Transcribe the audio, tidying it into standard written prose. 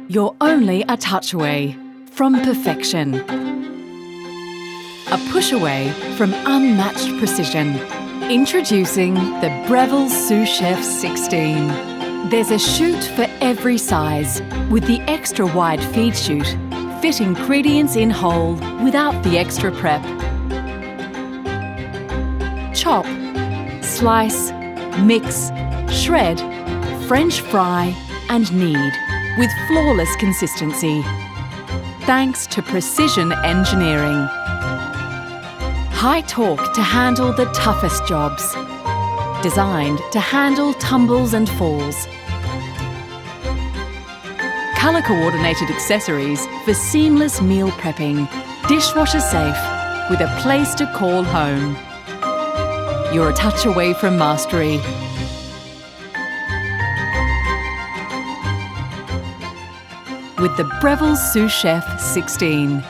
You're only a touch away from perfection. A push away from unmatched precision. Introducing the Breville Sous Chef 16. There's a chute for every size, with the extra wide feed chute. Fit ingredients in whole without the extra prep. Chop, slice, mix, shred, French fry and knead with flawless consistency. Thanks to precision engineering. High torque to handle the toughest jobs. Designed to handle tumbles and falls. Colour-coordinated accessories for seamless meal prepping. Dishwasher safe, with a place to call home. You're a touch away from mastery. With the Breville Sous Chef 16.